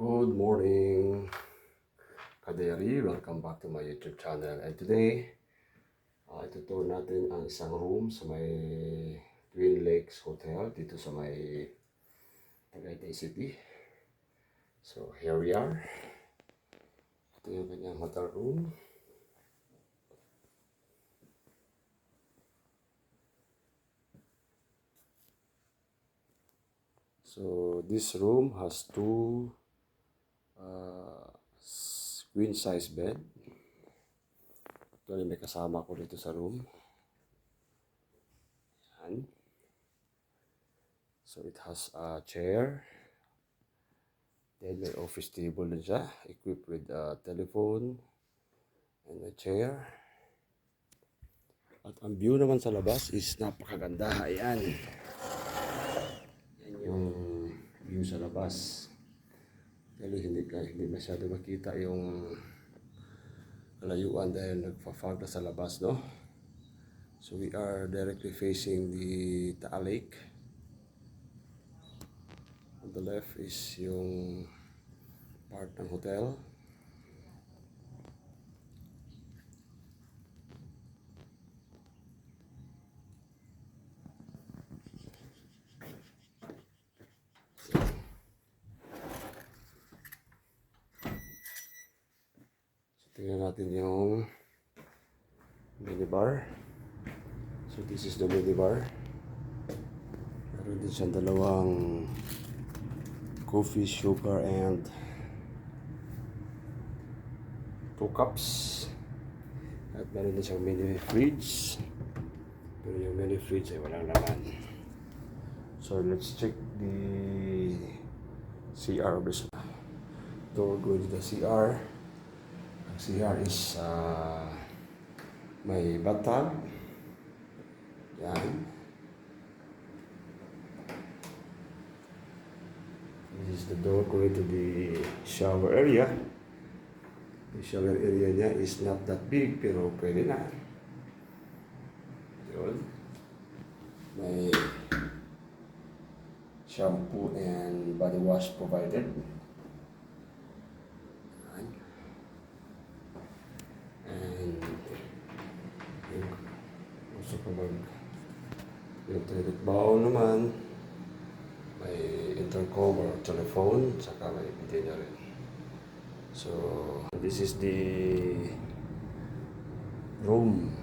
Good morning, Kaderi. Welcome back to my YouTube channel. And today, ituturo natin ang isang room sa may Twin Lakes Hotel dito sa may Tagaytay City. So, here we are. Ito yung kanyang hotel room. So, this room has two queen size bed. Actually, may kasama ko dito sa room. Yan. So, it has a chair. Then, may office table din siya, equipped with a telephone and a chair. At ang view naman sa labas is napakaganda. Ayan. Yan yung view sa labas. Pero hindi masyado makita yung kalayuan dahil nagpa-fog na sa labas, no? So we are directly facing the Taal Lake. On the left is yung part ng hotel. Tingnan natin yung minibar. So this is the minibar. Meron din siyang dalawang coffee, sugar, and 2 cups. At meron din siyang mini fridge. Pero yung mini fridge ay walang laman. So let's check the CR of this. Door going to the CR. CR is may bathtub. Yan. This is the door going to the shower area. The shower area niya is not that big pero pwede na. Yun. May shampoo and body wash provided. Gusto ko yung toilet bowl naman, may intercom or telephone, saka may bidet na rin. So, this is the room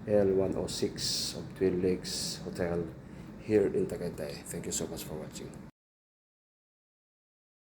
L106 of Twin Lakes Hotel here in Tagaytay. Thank you so much for watching.